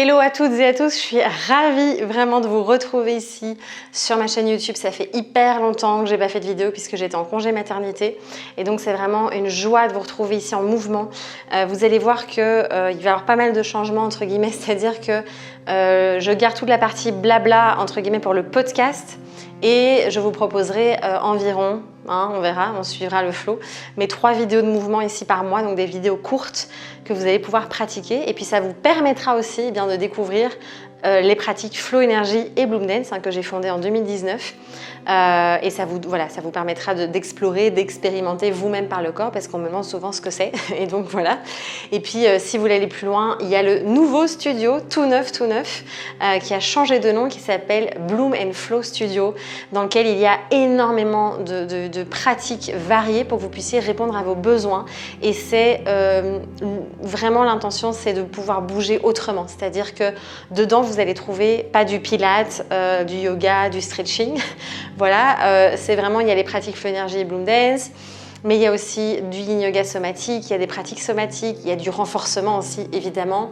Hello à toutes et à tous, je suis ravie vraiment de vous retrouver ici sur ma chaîne YouTube. Ça fait hyper longtemps que j'ai pas fait de vidéo puisque j'étais en congé maternité et donc c'est vraiment une joie de vous retrouver ici en mouvement. Vous allez voir que il va y avoir pas mal de changements entre guillemets, c'est-à-dire que je garde toute la partie blabla entre guillemets pour le podcast et je vous proposerai environ, on verra, on suivra le flow, mais 3 vidéos de mouvement ici par mois, donc des vidéos courtes que vous allez pouvoir pratiquer et puis ça vous permettra aussi de découvrir les pratiques Flow Energy et Bloom Dance que j'ai fondées en 2019 et ça vous permettra d'explorer, d'expérimenter vous-même par le corps parce qu'on me demande souvent ce que c'est et donc voilà. Et puis si vous voulez aller plus loin, il y a le nouveau studio tout neuf qui a changé de nom, qui s'appelle Bloom and Flow Studio, dans lequel il y a énormément de pratiques variées pour que vous puissiez répondre à vos besoins et c'est vraiment l'intention, c'est de pouvoir bouger autrement, c'est-à-dire que dedans vous allez trouver pas du pilates, du yoga, du stretching, voilà, c'est vraiment, il y a les pratiques Flow Energy et Bloom Dance, mais il y a aussi du yin yoga somatique, il y a des pratiques somatiques, il y a du renforcement aussi évidemment.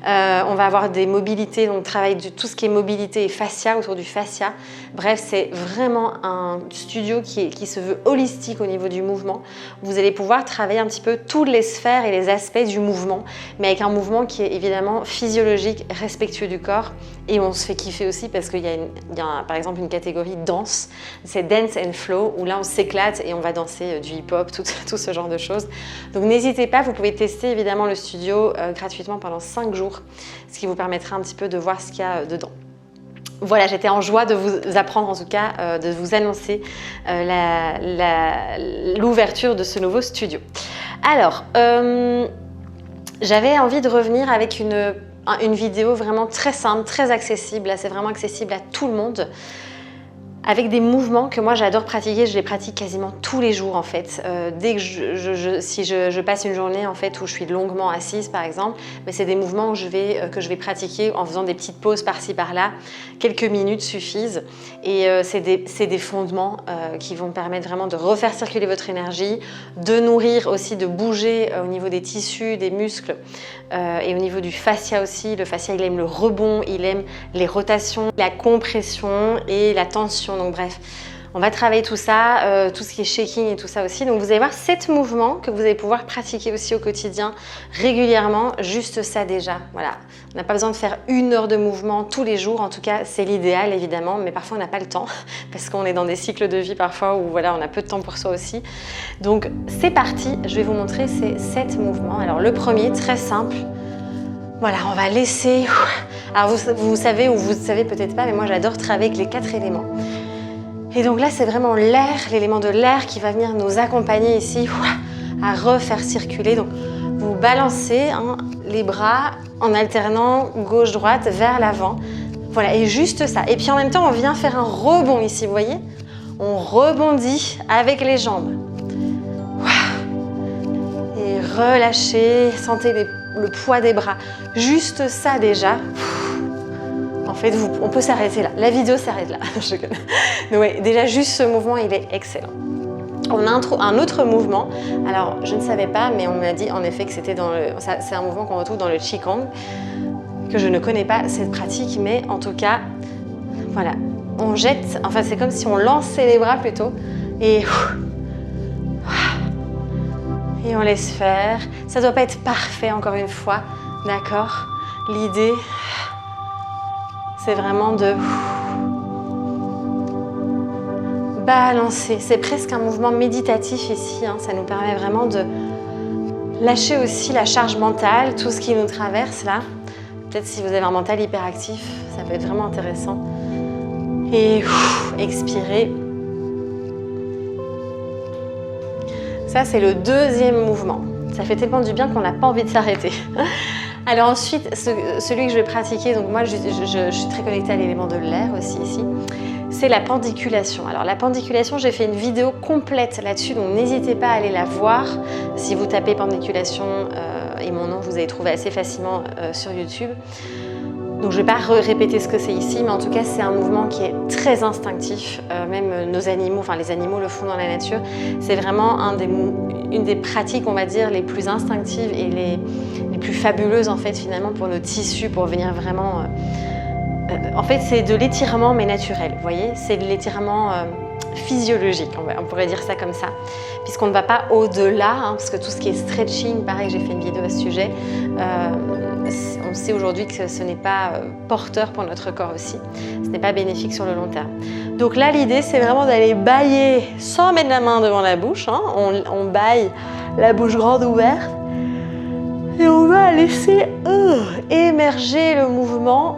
On va avoir des mobilités, donc travail de tout ce qui est mobilité et fascia, autour du fascia. Bref, c'est vraiment un studio qui se veut holistique au niveau du mouvement. Vous allez pouvoir travailler un petit peu toutes les sphères et les aspects du mouvement, mais avec un mouvement qui est évidemment physiologique, respectueux du corps. Et on se fait kiffer aussi parce qu'il y a par exemple une catégorie danse, c'est Dance and Flow, où là on s'éclate et on va danser du hip-hop, tout ce genre de choses. Donc n'hésitez pas, vous pouvez tester évidemment le studio gratuitement pendant 5 jours, ce qui vous permettra un petit peu de voir ce qu'il y a dedans. Voilà, j'étais en joie de vous apprendre en tout cas, de vous annoncer l'ouverture de ce nouveau studio. Alors, j'avais envie de revenir avec une vidéo vraiment très simple, très accessible. Là, c'est vraiment accessible à tout le monde. Avec des mouvements que moi j'adore pratiquer, je les pratique quasiment tous les jours en fait. Dès que si je passe une journée en fait où je suis longuement assise par exemple, c'est des mouvements que je vais pratiquer en faisant des petites pauses par-ci par-là. Quelques minutes suffisent et c'est des fondements qui vont permettre vraiment de refaire circuler votre énergie, de nourrir aussi, de bouger au niveau des tissus, des muscles et au niveau du fascia aussi. Le fascia il aime le rebond, il aime les rotations, la compression et la tension. Donc bref, on va travailler tout ça, tout ce qui est shaking et tout ça aussi. Donc vous allez voir 7 mouvements que vous allez pouvoir pratiquer aussi au quotidien, régulièrement, juste ça déjà. Voilà, on n'a pas besoin de faire 1 heure de mouvement tous les jours, en tout cas c'est l'idéal évidemment, mais parfois on n'a pas le temps parce qu'on est dans des cycles de vie parfois où voilà, on a peu de temps pour soi aussi. Donc c'est parti, je vais vous montrer ces 7 mouvements. Alors le premier, très simple. Voilà, on va laisser... Alors vous savez ou vous ne savez peut-être pas, mais moi j'adore travailler avec les 4 éléments. Et donc là, c'est vraiment l'air, l'élément de l'air qui va venir nous accompagner ici à refaire circuler. Donc vous balancez les bras en alternant gauche-droite vers l'avant. Voilà, et juste ça. Et puis en même temps, on vient faire un rebond ici, vous voyez? On rebondit avec les jambes. Et relâchez, sentez le poids des bras. Juste ça déjà. En fait, on peut s'arrêter là. La vidéo s'arrête là. Donc, ouais, déjà, juste ce mouvement, il est excellent. On a un autre mouvement. Alors, je ne savais pas, mais on m'a dit en effet que c'était c'est un mouvement qu'on retrouve dans le Qigong, que je ne connais pas cette pratique, mais en tout cas, voilà. On jette, enfin, c'est comme si on lançait les bras plutôt. Et on laisse faire. Ça ne doit pas être parfait, encore une fois. D'accord? L'idée, c'est vraiment de balancer. C'est presque un mouvement méditatif ici. Ça nous permet vraiment de lâcher aussi la charge mentale, tout ce qui nous traverse là. Peut-être si vous avez un mental hyperactif, ça peut être vraiment intéressant. Et expirez. Ça, c'est le deuxième mouvement. Ça fait tellement du bien qu'on n'a pas envie de s'arrêter. Alors ensuite, celui que je vais pratiquer, donc moi je suis très connectée à l'élément de l'air aussi ici, c'est la pendiculation. Alors la pendiculation, j'ai fait une vidéo complète là-dessus, donc n'hésitez pas à aller la voir. Si vous tapez pendiculation et mon nom, vous allez trouver assez facilement sur YouTube. Donc je ne vais pas répéter ce que c'est ici, mais en tout cas c'est un mouvement qui est très instinctif, même nos animaux, enfin les animaux le font dans la nature. C'est vraiment une des pratiques, on va dire, les plus instinctives et les plus fabuleuses en fait finalement pour nos tissus, pour venir vraiment... en fait, c'est de l'étirement mais naturel, vous voyez, c'est de l'étirement physiologique, on pourrait dire ça comme ça, puisqu'on ne va pas au-delà, hein, parce que tout ce qui est stretching, pareil, j'ai fait une vidéo à ce sujet, on sait aujourd'hui que ce n'est pas porteur pour notre corps aussi, ce n'est pas bénéfique sur le long terme. Donc là, l'idée, c'est vraiment d'aller bâiller sans mettre la main devant la bouche, hein, on bâille la bouche grande ouverte, et on va laisser émerger le mouvement.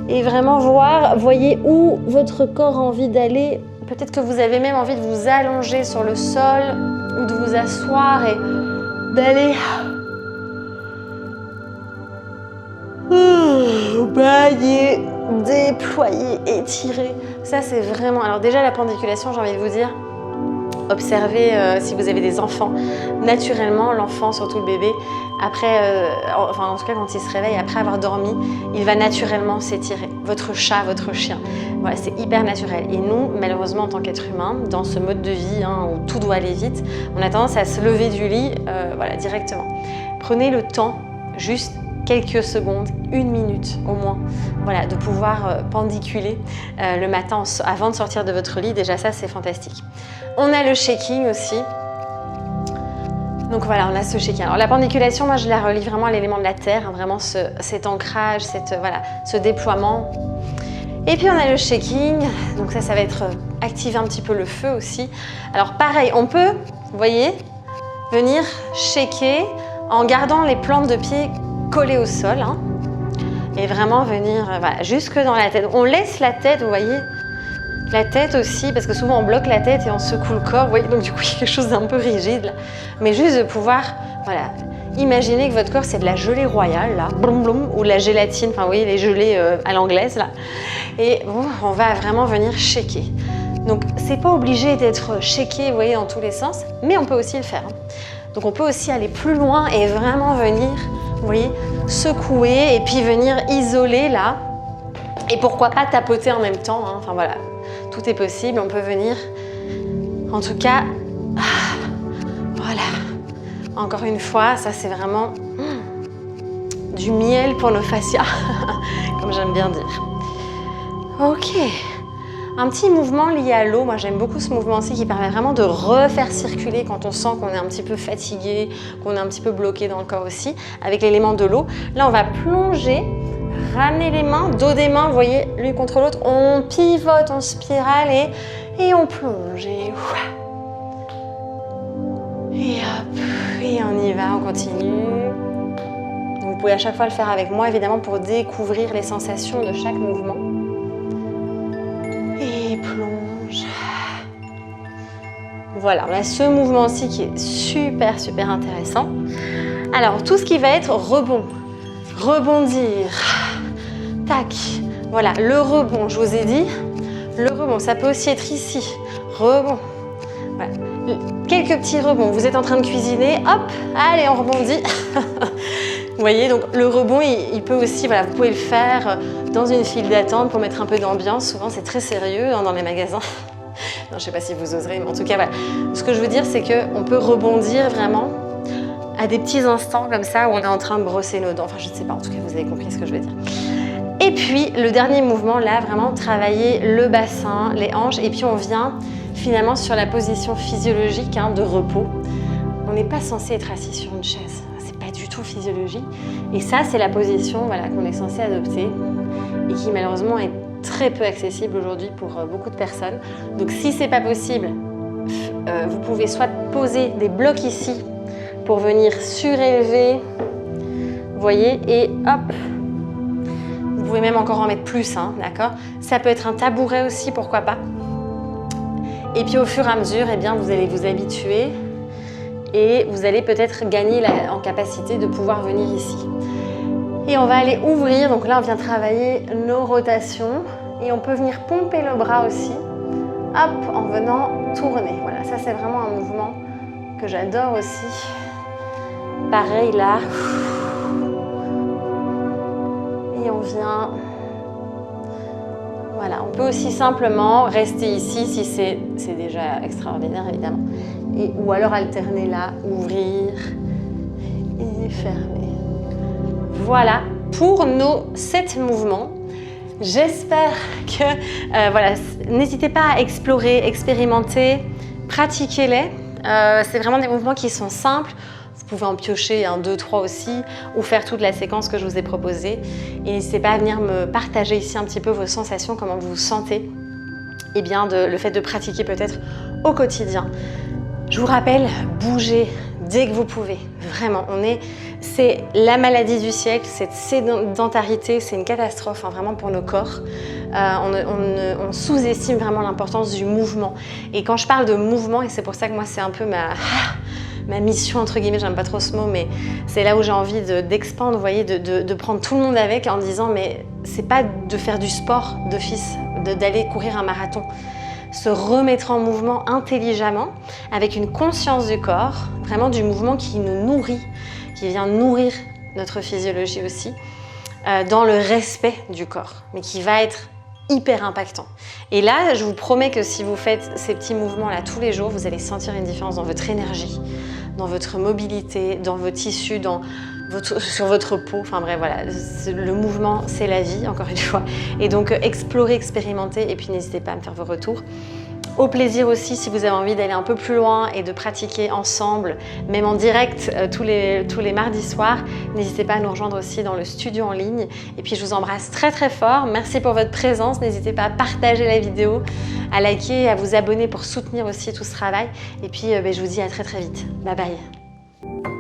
Et vraiment voir, voyez où votre corps a envie d'aller. Peut-être que vous avez même envie de vous allonger sur le sol ou de vous asseoir et d'aller bailler, déployer, étirer. Ça, c'est vraiment... Alors déjà, la pendiculation, j'ai envie de vous dire, observez si vous avez des enfants. Naturellement, l'enfant, surtout le bébé, après, enfin en tout cas quand il se réveille, après avoir dormi, il va naturellement s'étirer. Votre chat, votre chien, voilà, c'est hyper naturel. Et nous, malheureusement, en tant qu'être humain, dans ce mode de vie hein, où tout doit aller vite, on a tendance à se lever du lit voilà, directement. Prenez le temps, juste quelques secondes, 1 minute au moins, voilà, de pouvoir pendiculer le matin avant de sortir de votre lit. Déjà ça, c'est fantastique. On a le shaking aussi. Donc voilà, on a ce shaking. Alors la pendiculation, moi je la relie vraiment à l'élément de la terre, hein, vraiment cet ancrage, voilà, ce déploiement. Et puis on a le shaking, donc ça va être activer un petit peu le feu aussi. Alors pareil, on peut, vous voyez, venir shaker en gardant les plantes de pied collées au sol. Hein, et vraiment venir voilà, jusque dans la tête. On laisse la tête, vous voyez, la tête aussi, parce que souvent on bloque la tête et on secoue le corps, vous voyez, donc du coup il y a quelque chose d'un peu rigide là. Mais juste de pouvoir, voilà, imaginez que votre corps c'est de la gelée royale là, blum blum, ou de la gélatine, enfin vous voyez les gelées à l'anglaise là. Et on va vraiment venir shaker. Donc c'est pas obligé d'être shaké, vous voyez, dans tous les sens, mais on peut aussi le faire. Hein. Donc on peut aussi aller plus loin et vraiment venir, vous voyez, secouer et puis venir isoler là. Et pourquoi pas tapoter en même temps, hein. Enfin voilà, tout est possible, on peut venir, en tout cas, voilà. Encore une fois, ça c'est vraiment du miel pour nos fascias, comme j'aime bien dire. Ok, un petit mouvement lié à l'eau, moi j'aime beaucoup ce mouvement aussi qui permet vraiment de refaire circuler quand on sent qu'on est un petit peu fatigué, qu'on est un petit peu bloqué dans le corps aussi, avec l'élément de l'eau. Là on va plonger, ramener les mains, dos des mains, vous voyez, l'une contre l'autre, on pivote en spirale et on plonge. Et hop, et on y va, on continue. Vous pouvez à chaque fois le faire avec moi, évidemment, pour découvrir les sensations de chaque mouvement. Et plonge. Voilà, on a ce mouvement aussi qui est super, super intéressant. Alors, tout ce qui va être rebond, rebondir, tac, voilà, le rebond, je vous ai dit, le rebond, ça peut aussi être ici, rebond, voilà. Quelques petits rebonds, vous êtes en train de cuisiner, hop, allez, on rebondit. Vous voyez, donc le rebond, il peut aussi, voilà, vous pouvez le faire dans une file d'attente pour mettre un peu d'ambiance. Souvent, c'est très sérieux hein, dans les magasins. Non, je ne sais pas si vous oserez, mais en tout cas, voilà. Ce que je veux dire, c'est qu'on peut rebondir vraiment à des petits instants comme ça où on est en train de brosser nos dents. Enfin, je ne sais pas, en tout cas, vous avez compris ce que je veux dire. Et puis, le dernier mouvement, là, vraiment travailler le bassin, les hanches, et puis on vient finalement sur la position physiologique hein, de repos. On n'est pas censé être assis sur une chaise, c'est pas du tout physiologique. Et ça, c'est la position voilà, qu'on est censé adopter et qui malheureusement est très peu accessible aujourd'hui pour beaucoup de personnes. Donc si c'est pas possible, vous pouvez soit poser des blocs ici pour venir surélever, vous voyez, et hop. Vous pouvez même encore en mettre plus, hein, d'accord? Ça peut être un tabouret aussi, pourquoi pas. Et puis au fur et à mesure, eh bien, vous allez vous habituer et vous allez peut-être gagner en capacité de pouvoir venir ici. Et on va aller ouvrir, donc là on vient travailler nos rotations et on peut venir pomper le bras aussi, hop, en venant tourner. Voilà, ça c'est vraiment un mouvement que j'adore aussi. Pareil là. Et on vient Voilà, on peut aussi simplement rester ici si c'est déjà extraordinaire évidemment. Ou alors alterner là, ouvrir et fermer. Voilà pour nos 7 mouvements. J'espère que, voilà, n'hésitez pas à explorer, expérimenter, pratiquez-les. C'est vraiment des mouvements qui sont simples. Vous pouvez en piocher 1, 2, 3 aussi, ou faire toute la séquence que je vous ai proposée. Et n'hésitez pas à venir me partager ici un petit peu vos sensations, comment vous vous sentez. Et bien le fait de pratiquer peut-être au quotidien. Je vous rappelle, bougez dès que vous pouvez. Vraiment, c'est la maladie du siècle, cette sédentarité, c'est une catastrophe vraiment pour nos corps. On sous-estime vraiment l'importance du mouvement. Et quand je parle de mouvement, et c'est pour ça que moi c'est un peu ma mission entre guillemets, j'aime pas trop ce mot, mais c'est là où j'ai envie d'expandre, vous voyez, de prendre tout le monde avec en disant mais c'est pas de faire du sport d'office, d'aller courir un marathon. Se remettre en mouvement intelligemment, avec une conscience du corps, vraiment du mouvement qui nous nourrit, qui vient nourrir notre physiologie aussi, dans le respect du corps, mais qui va être hyper impactant. Et là, je vous promets que si vous faites ces petits mouvements-là tous les jours, vous allez sentir une différence dans votre énergie, dans votre mobilité, dans vos tissus, sur votre peau. Enfin bref, voilà, le mouvement, c'est la vie, encore une fois. Et donc, explorez, expérimentez, et puis n'hésitez pas à me faire vos retours. Au plaisir aussi, si vous avez envie d'aller un peu plus loin et de pratiquer ensemble, même en direct tous les mardis soirs, n'hésitez pas à nous rejoindre aussi dans le studio en ligne. Et puis je vous embrasse très très fort. Merci pour votre présence. N'hésitez pas à partager la vidéo, à liker, à vous abonner pour soutenir aussi tout ce travail. Et puis je vous dis à très très vite. Bye bye.